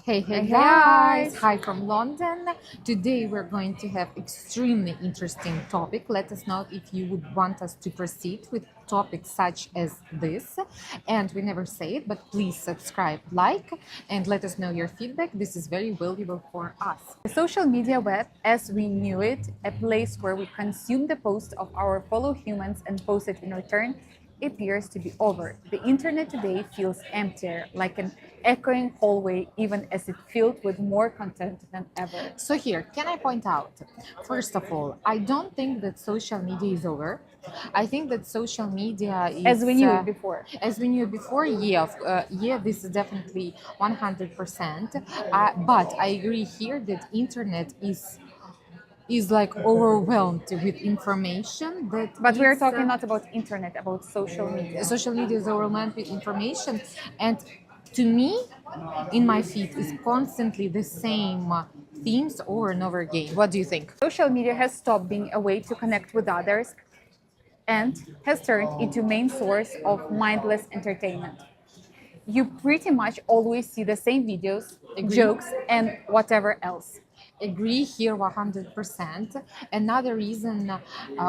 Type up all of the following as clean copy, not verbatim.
Hey Hey guys! guys! Hi from London. Today we're going to have extremely interesting topic. Let us know if you would want us to proceed with topics such as this. And we never say it, but please subscribe, like, and let us know your feedback. This is very valuable for us. The social media web, as we knew it, a place where we consume the posts of our fellow humans and post it in return, appears to be over. The internet today feels emptier, like an echoing hallway, even as it filled with more content than ever. So here, can I point out, first of all, I don't think that social media is over. I think that social media As we is, knew it before. as we knew before, yeah, this is definitely 100%. But I agree here that internet is like overwhelmed with information that But we are it's talking not about internet, about social media. social media is overwhelmed with information, and to me, in my feed is constantly the same themes over and over again. What do you think? Social media has stopped being a way to connect with others and has turned into main source of mindless entertainment. You pretty much always see the same videos, Agree. jokes, and whatever else. Agree here 100%. Another reason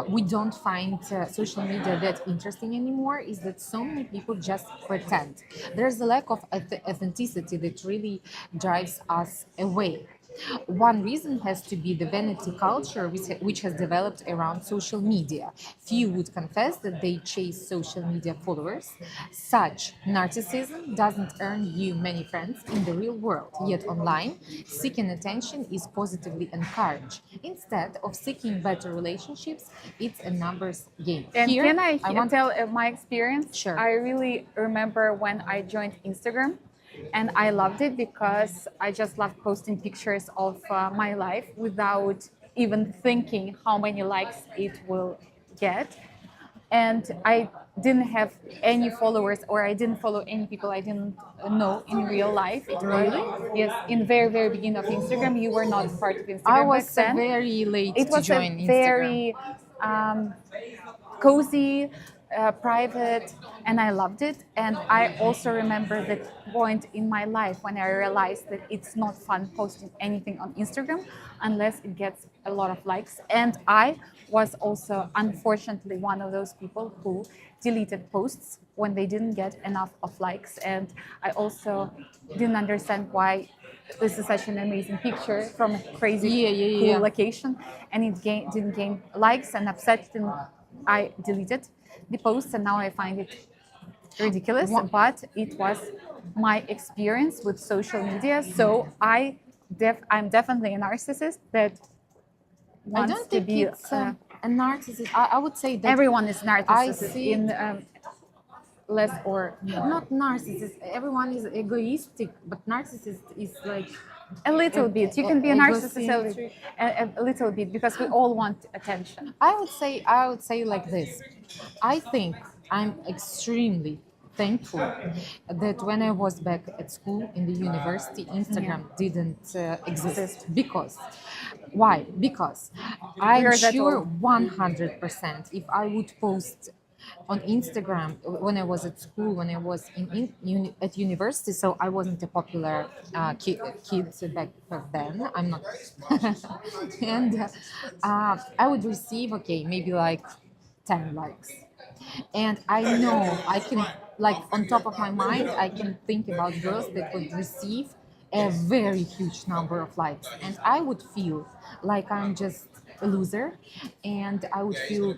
we don't find social media that interesting anymore is that so many people just pretend. There's a lack of authenticity that really drives us away. One reason has to be the vanity culture which has developed around social media. Few would confess that they chase social media followers. Such narcissism doesn't earn you many friends in the real world, yet online, seeking attention is positively encouraged. Instead of seeking better relationships, it's a numbers game. And Here, can I want tell my experience? Sure. I really remember when I joined Instagram, and I loved it because I just loved posting pictures of my life without even thinking how many likes it will get. And I didn't have any followers, or I didn't follow any people I didn't know in real life. It Really? was, yes, in very beginning of Instagram. You were not part of Instagram I back was then. very late It to was join a Instagram. very cozy, private, and I loved it. And I also remember the point in my life when I realized that it's not fun posting anything on Instagram unless it gets a lot of likes. And I was also, unfortunately, one of those people who deleted posts when they didn't get enough of likes. And I also didn't understand why this is such an amazing picture from a crazy cool location, and it didn't gain likes, and upset, and I deleted the post, and now I find it ridiculous. But it was my experience with social media, so I'm definitely a narcissist that I wants don't to think be. it's a narcissist. I would say that Everyone is I narcissist see in less or more. not narcissist. Everyone is egoistic, but narcissist is like A little bit. You can be a narcissist egocentric. a little bit because we all want attention. I would say like this. I think I'm extremely thankful that when I was back at school in the university, Instagram didn't exist. Because why? Because I'm are that sure old. 100% if I would post on Instagram when I was at school, when I was at university. So I wasn't a popular kid back then. I'm not, and I would receive maybe like 10 likes, and I know I can, like, on top of my mind, I can think about girls that would receive a very huge number of likes, and I would feel like I'm just a loser, and I would feel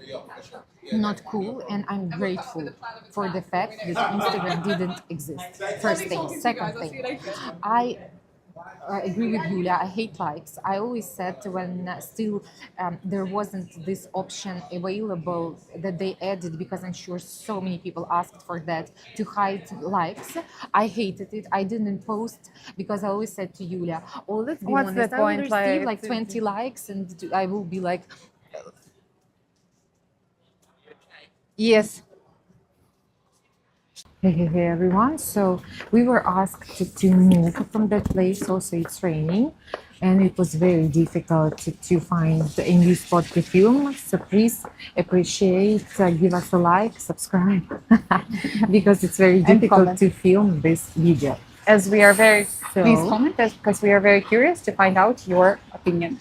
not cool, and I'm grateful for the fact that Instagram didn't exist. First thing. Second thing, I agree with Yulia. I hate likes. I always said when still there wasn't this option available that they added, because I'm sure so many people asked for that, to hide likes. I hated it. I didn't post because I always said to Yulia, "Oh, let's be What's the honest. I will point, receive like, like 20 likes, and I will be like, yes." Hey everyone. So we were asked to move from that place. Also, it's raining, and it was very difficult to find a new spot to film. So please appreciate, give us a like, subscribe, because it's very difficult comment. to film this video. as we are very, please So, comment us because we are very curious to find out your opinion.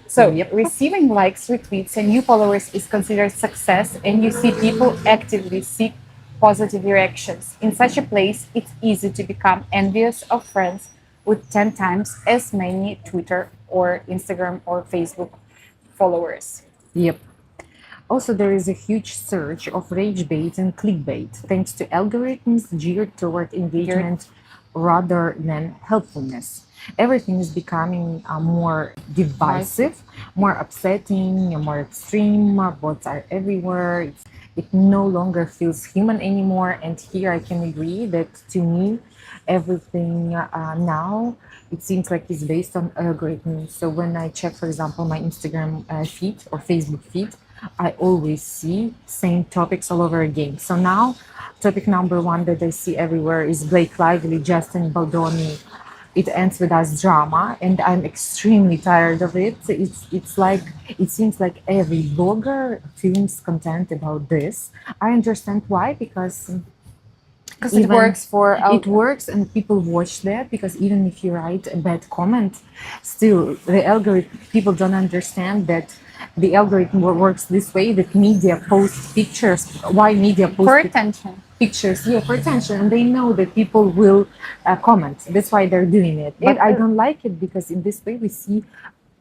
So, yep. receiving likes, retweets, and new followers is considered success, and you see people actively seek positive reactions. In such a place, it's easy to become envious of friends with 10 times as many Twitter or Instagram or Facebook followers. Yep. Also, there is a huge surge of rage bait and clickbait thanks to algorithms geared toward engagement rather than helpfulness. Everything is becoming more divisive, more upsetting, more extreme. Bots are everywhere. It no longer feels human anymore. And here I can agree that to me, everything now it seems like it's based on algorithms. So when I check, for example, my Instagram feed or Facebook feed, I always see same topics all over again. So now, topic number one that I see everywhere is Blake Lively, Justin Baldoni. It ends with us drama, and I'm extremely tired of it. It's like it seems like every blogger films content about this. I understand why, because Because it even works for it works and people watch that, because even if you write a bad comment, still the algorithm, people don't understand that the algorithm works this way, that media posts pictures. Why media for post attention. pictures? Yeah, for attention, and they know that people will comment. That's why they're doing it. But I don't like it, because in this way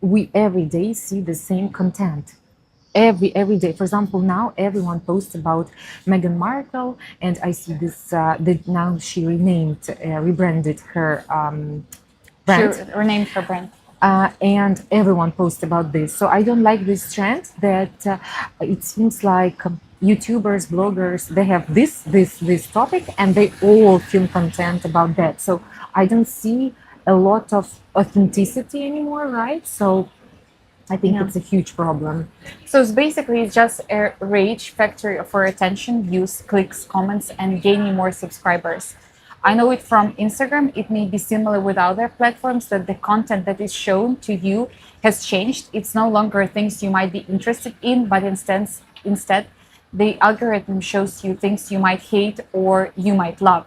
we every day see the same content every day. For example, now everyone posts about Meghan Markle, and I see this that now she rebranded her brand, She renamed her brand. and everyone posts about this. So I don't like this trend that it seems like YouTubers, bloggers, they have this topic, and they all film content about that. So I don't see a lot of authenticity anymore, right? So I think Yeah. it's a huge problem. So it's basically just a rage factory for attention, views, clicks, comments, and gaining more subscribers. I know it from Instagram. It may be similar with other platforms, that the content that is shown to you has changed. It's no longer things you might be interested in, but instead the algorithm shows you things you might hate or you might love.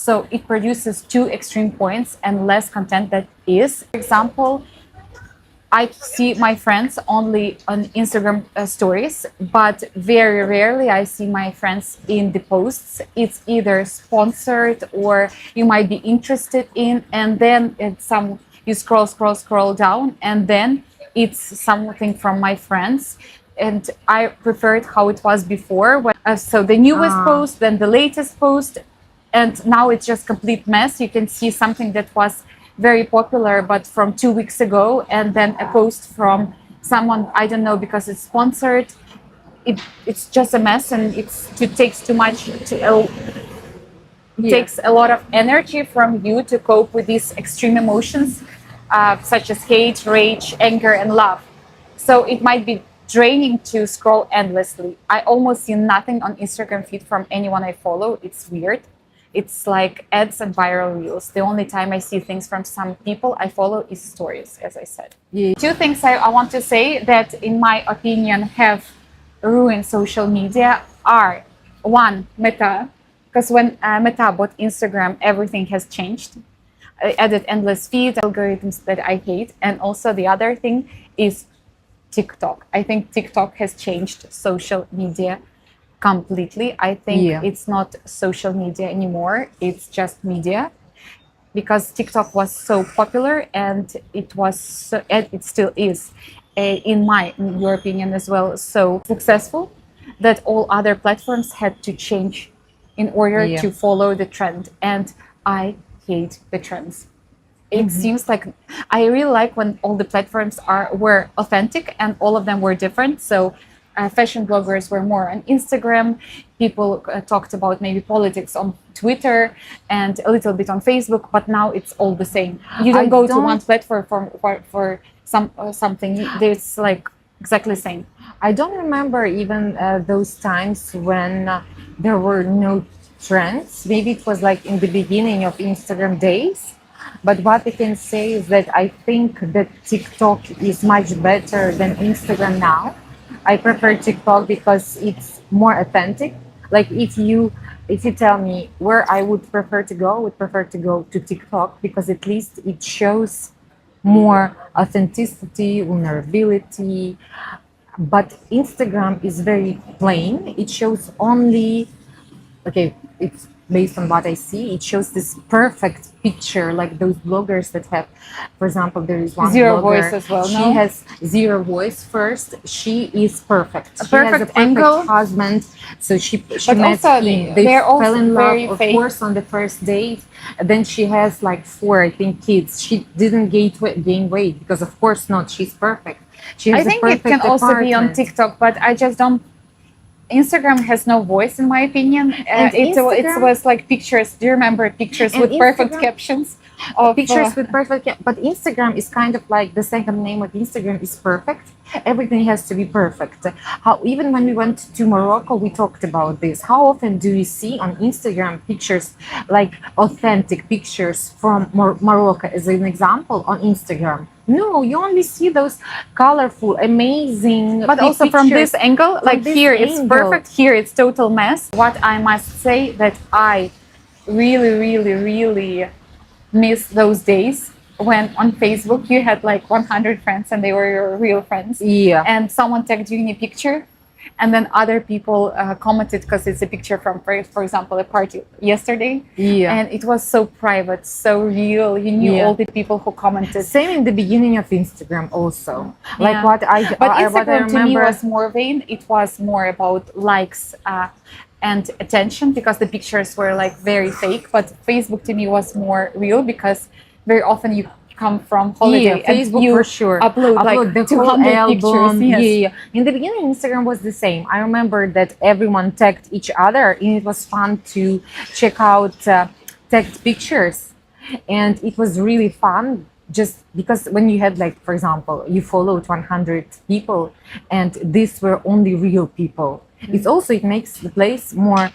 So it produces two extreme points and less content that is. For example, I see my friends only on Instagram stories, but very rarely I see my friends in the posts. It's either sponsored or you might be interested in, and then you scroll down, and then it's something from my friends. And I preferred how it was before. So the newest post, then the latest post, and now it's just complete mess. You can see something that was very popular but from 2 weeks ago, and then a post from someone I don't know because it's sponsored. It's just a mess, and it takes too much takes a lot of energy from you to cope with these extreme emotions, such as hate, rage, anger, and love. So it might be draining to scroll endlessly. I almost see nothing on Instagram feed from anyone I follow. It's weird. It's like ads and viral reels. The only time I see things from some people I follow is stories, as I said. Yeah. Two things I want to say that, in my opinion, have ruined social media are: one, Meta, because when Meta bought Instagram, everything has changed. I added endless feeds, algorithms that I hate. And also the other thing is TikTok. I think TikTok has changed social media completely. I think it's not social media anymore. It's just media, because TikTok was so popular, and it still is, in your opinion as well, so successful that all other platforms had to change in order to follow the trend. And I hate the trends. It seems like I really like when all the platforms were authentic and all of them were different. So fashion bloggers were more on Instagram. People talked about maybe politics on Twitter and a little bit on Facebook. But now it's all the same. You don't go to one platform for something. It's like exactly the same. I don't remember even those times when there were no trends. Maybe it was like in the beginning of Instagram days. But what I can say is that I think that TikTok is much better than Instagram now. I prefer TikTok because it's more authentic. Like if you if you tell me where I would prefer to go, I would prefer to go to TikTok because at least it shows more authenticity, vulnerability. But Instagram is very plain. It shows only, okay, it's based on what I see. It shows this perfect picture, like those bloggers that have, for example, there is one Zero blogger. voice as well, She no? has zero voice first. She is perfect. She has a perfect perfect angle. husband. So she But met also him. they're They also fell in very love, of fake. course, on the first date. Then she has like four, I think, kids. She didn't gain weight because, of course, not. She's perfect. She has I think a it perfect can also be on apartment. TikTok, but I just don't. Instagram has no voice, in my opinion. And It Instagram- was like pictures. Do you remember pictures And with perfect Instagram- captions? Of, Pictures with perfect, but Instagram is kind of like the second name of Instagram is perfect. Everything has to be perfect. How even when we went to Morocco, we talked about this. How often do you see on Instagram pictures like authentic pictures from Morocco as an example on Instagram? No, you only see those colorful, amazing. But also from this angle, like this here it's angle. perfect, here it's total mess. What I must say that I really miss those days when on Facebook you had like 100 friends and they were your real friends. Yeah. And someone tagged you in a picture, and then other people commented because it's a picture from, for example, a party yesterday. Yeah. And it was so private, so real. You knew Yeah. all the people who commented. Same in the beginning of Instagram also. Like Yeah. what I But what I Instagram to me remember- was more vain. It was more about likes and attention because the pictures were like very fake. But Facebook to me was more real because very often you come from holiday Yeah, Facebook and you for sure. upload like the 200 whole album. pictures. Yes. Yeah. In the beginning, Instagram was the same. I remember that everyone tagged each other, and it was fun to check out tagged pictures, and it was really fun. Just because when you had like, for example, you followed 100 people, and these were only real people. It's also it makes the place more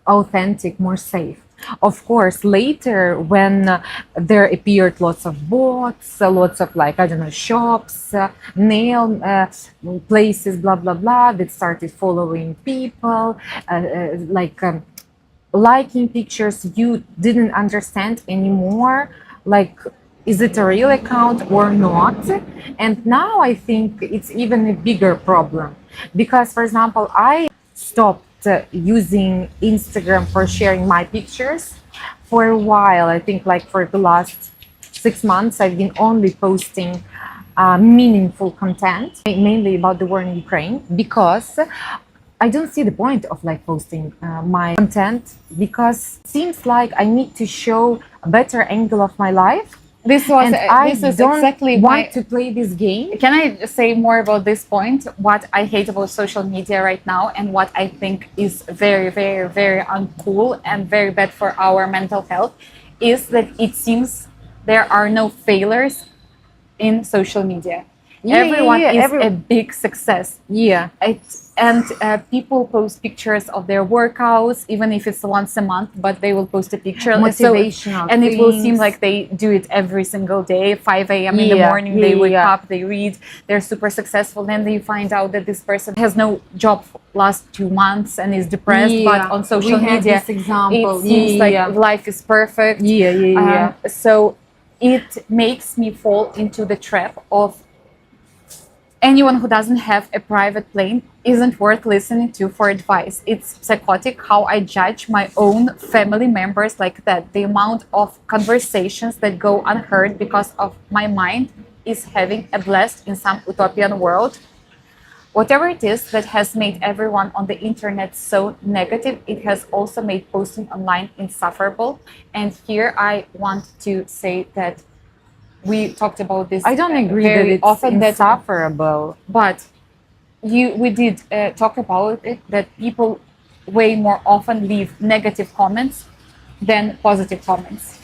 authentic, more safe. Of course, later when there appeared lots of bots, lots of like I don't know shops, nail places, blah blah blah, that started following people, liking pictures, you didn't understand anymore, like is it a real account or not? And now I think it's even a bigger problem because, for example, I stopped using Instagram for sharing my pictures for a while. I think like for the last 6 months, I've been only posting meaningful content, mainly about the war in Ukraine, because I don't see the point of like posting my content because it seems like I need to show a better angle of my life. This was And I this is don't exactly want why. to play this game. Can I say more about this point? What I hate about social media right now, and what I think is very uncool and very bad for our mental health, is that it seems there are no failures in social media. Everyone is a big success. Yeah. People post pictures of their workouts, even if it's once a month, but they will post a picture. Motivational and it will seem things. like they do it every single day, 5 a.m. in the morning, they wake up, they read, they're super successful. Then they find out that this person has no job last 2 months and is depressed, but on social We had media, this example. it seems like life is perfect. So it makes me fall into the trap of anyone who doesn't have a private plane isn't worth listening to for advice. It's psychotic how I judge my own family members like that. The amount of conversations that go unheard because of my mind is having a blast in some utopian world. Whatever it is that has made everyone on the internet so negative, it has also made posting online insufferable. And here I want to say that we talked about this. I don't agree very that it's often insufferable. But we did talk about it, that people way more often leave negative comments than positive comments.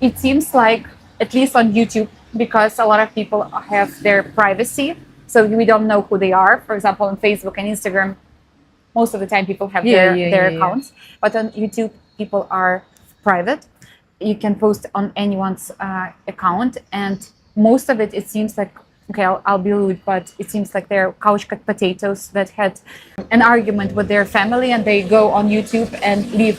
It seems like, at least on YouTube, because a lot of people have their privacy, so we don't know who they are. For example, on Facebook and Instagram, most of the time people have their accounts, but on YouTube, people are private. You can post on anyone's account, and most of it seems like okay, I'll be rude, but it seems like they're couch potatoes that had an argument with their family and they go on YouTube and leave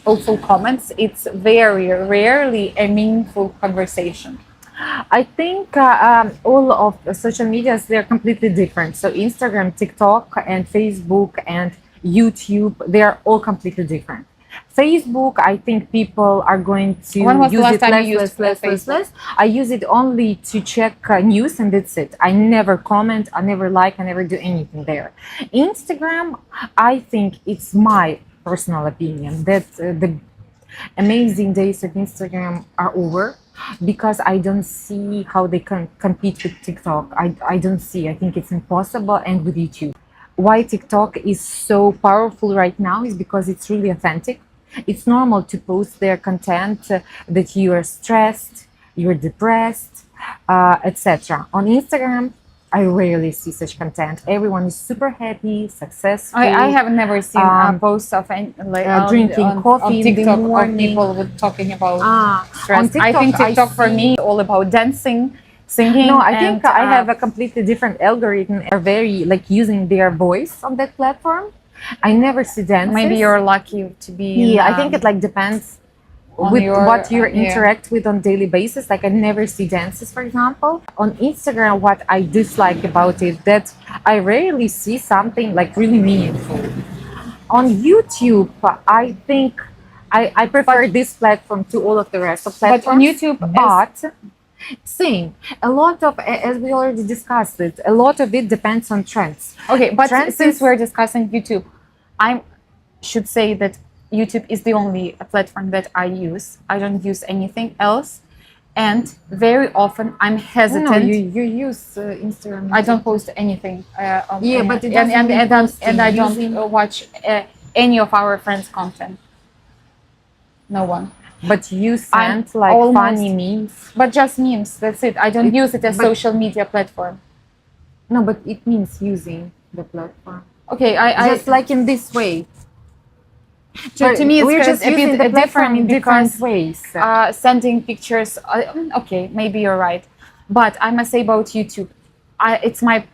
awful comments. It's very rarely a meaningful conversation. I think all of the social medias, they're completely different. So Instagram, TikTok, and Facebook and YouTube, they are all completely different. Facebook, I think people are going to When was the use last it time less, you used less. I use it only to check news, and that's it. I never comment, I never like, I never do anything there. Instagram, I think it's my personal opinion that the amazing days of Instagram are over because I don't see how they can compete with TikTok. I don't see. I think it's impossible. And with YouTube. Why TikTok is so powerful right now is because it's really authentic. It's normal to post their content that you are stressed, you're depressed, etc. On Instagram, I rarely see such content. Everyone is super happy, successful. I have never seen posts of drinking coffee in the TikTok of morning. people with talking about stress. On TikTok, I think TikTok for see- me is all about dancing, singing. No, I think and, I have a completely different algorithm. Are very like using their voice on that platform. I never see dances. maybe you're lucky to be. Yeah, I think it like depends on with your, what you yeah. interact with on daily basis. Like I never see dances, for example. On Instagram, what I dislike about it that I rarely see something like really meaningful. On YouTube, I think I prefer this platform to all of the rest of But platforms. on YouTube, but same. A lot of, as we already discussed it, a lot of it depends on trends. Okay, but Trends since is- we're discussing YouTube, I should say that YouTube is the only platform that I use. I don't use anything else, and very often I'm hesitant. No, you use Instagram. I don't post anything. Yeah, but it and doesn't mean and I don't posting. watch any of our friends' content. No one. But you send I'm like almost- funny memes. But just memes. That's it. I don't use it as but- social media platform. No, but it means using the platform. Okay, Just like in this way. to me, it's we're just a using bit the platform different in different because ways. sending pictures. Okay, maybe you're right, but I must say about YouTube, it's my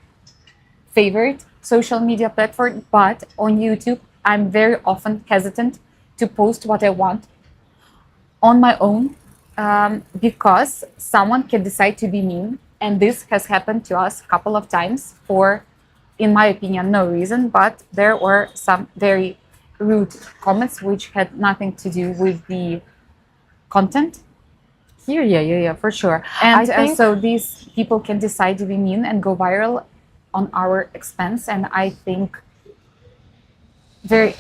favorite social media platform. But on YouTube, I'm very often hesitant to post what I want on my own because someone can decide to be mean, and this has happened to us a couple of times for, in my opinion, no reason. But there were some very rude comments which had nothing to do with the content, Here, yeah, for sure. and I think so these people can decide to be mean and go viral on our expense. And I think very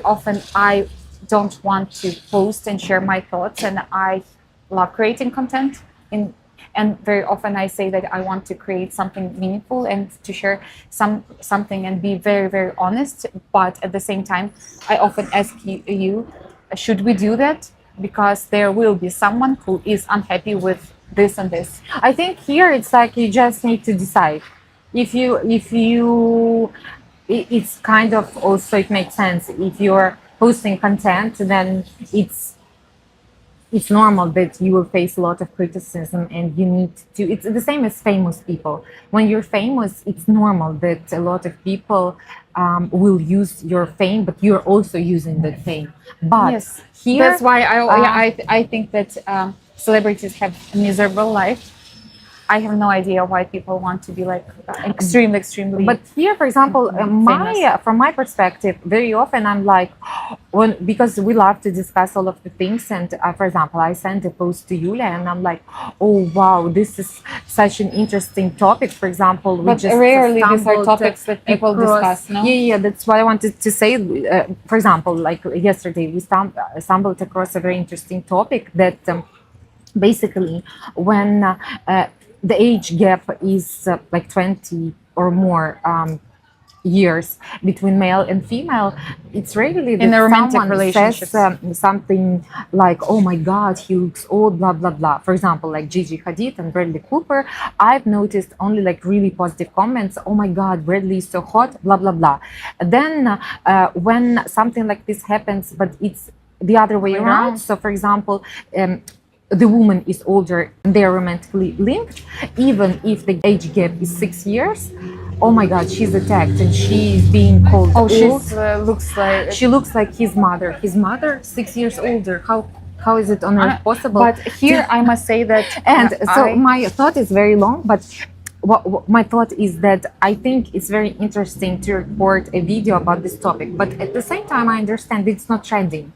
often I don't want to post and share my thoughts, and I love creating content and very often I say that I want to create something meaningful and to share something and be very honest. But at the same time, I often ask you, should we do that? Because there will be someone who is unhappy with this and this. I think here it's like you just need to decide. If you it's kind of also it makes sense. If you're posting content, then it's normal that you will face a lot of criticism and you need to, it's the same as famous people. When you're famous, it's normal that a lot of people will use your fame, but you're also using that fame. But Yes, here that's why I think that celebrities have a miserable life. I have no idea why people want to be like extremely. But here, for example, from my perspective, very often I'm like, because we love to discuss all of the things. And for example, I sent a post to Yulia, and I'm like, oh wow, this is such an interesting topic. For example, we But just rarely these are stumbled topics that people discuss, no? Yeah, that's what I wanted to say. For example, like yesterday, we stumbled across a very interesting topic that basically when the age gap is like 20 or more years between male and female, it's rarely that In a romantic someone relationships. says something like, oh my god, he looks old, blah blah blah. For example, like Gigi Hadid and Bradley Cooper, I've noticed only like really positive comments. Oh my god, Bradley is so hot, blah blah blah. Then when something like this happens, but it's the other way around. So for example, the woman is older and they're romantically linked, even if the age gap is 6 years. Oh my God, she's attacked and she's being called Oh, old. she's looks like. She looks like his mother. His mother, 6 years older. How is it on earth possible? But here I must say that, And so I- my thought is very long, but my thought is that I think it's very interesting to record a video about this topic, but at the same time, I understand it's not trending.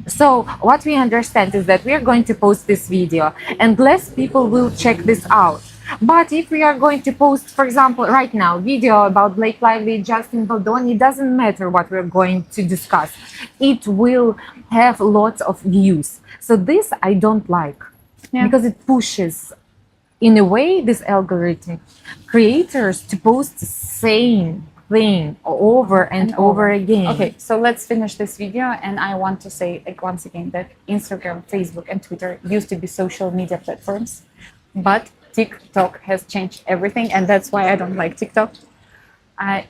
So what we understand is that we are going to post this video and less people will check this out. But if we are going to post, for example, right now, video about Blake Lively, Justin Baldoni, it doesn't matter what we're going to discuss. It will have lots of views. So this I don't like, Yeah. because it pushes, in a way, this algorithm creators to post the same thing over and over again. Okay, so let's finish this video, and I want to say like once again that Instagram, Facebook, and Twitter used to be social media platforms, but TikTok has changed everything, and that's why I don't like TikTok.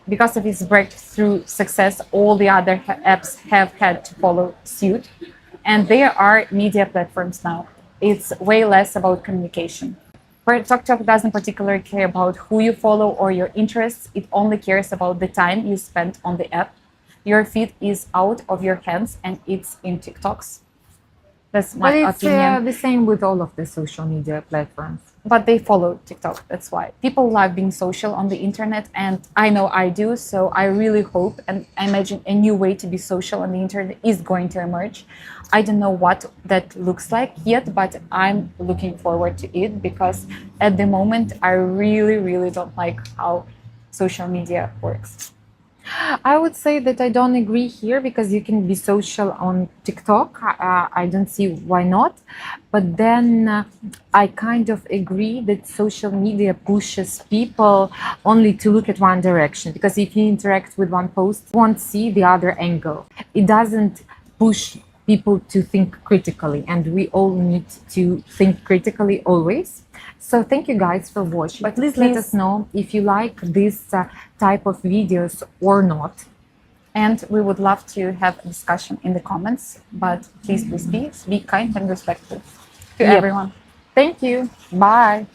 Because of its breakthrough success, all the other apps have had to follow suit, and they are media platforms now. It's way less about communication. Where TikTok doesn't particularly care about who you follow or your interests, it only cares about the time you spend on the app. Your feed is out of your hands and it's in TikToks. That's my But it's opinion. the same with all of the social media platforms. But they follow TikTok. That's why people love being social on the internet, and I know I do. So I really hope and I imagine a new way to be social on the internet is going to emerge. I don't know what that looks like yet, but I'm looking forward to it, because at the moment I really, really don't like how social media works. I would say that I don't agree here, because you can be social on TikTok. I don't see why not. But then I kind of agree that social media pushes people only to look at one direction, because if you interact with one post, you won't see the other angle. It doesn't push people to think critically, and we all need to think critically always. So thank you guys for watching. But please let us know if you like this type of videos or not. And we would love to have a discussion in the comments, but please be kind and respectful to Yep. everyone. Thank you. Bye.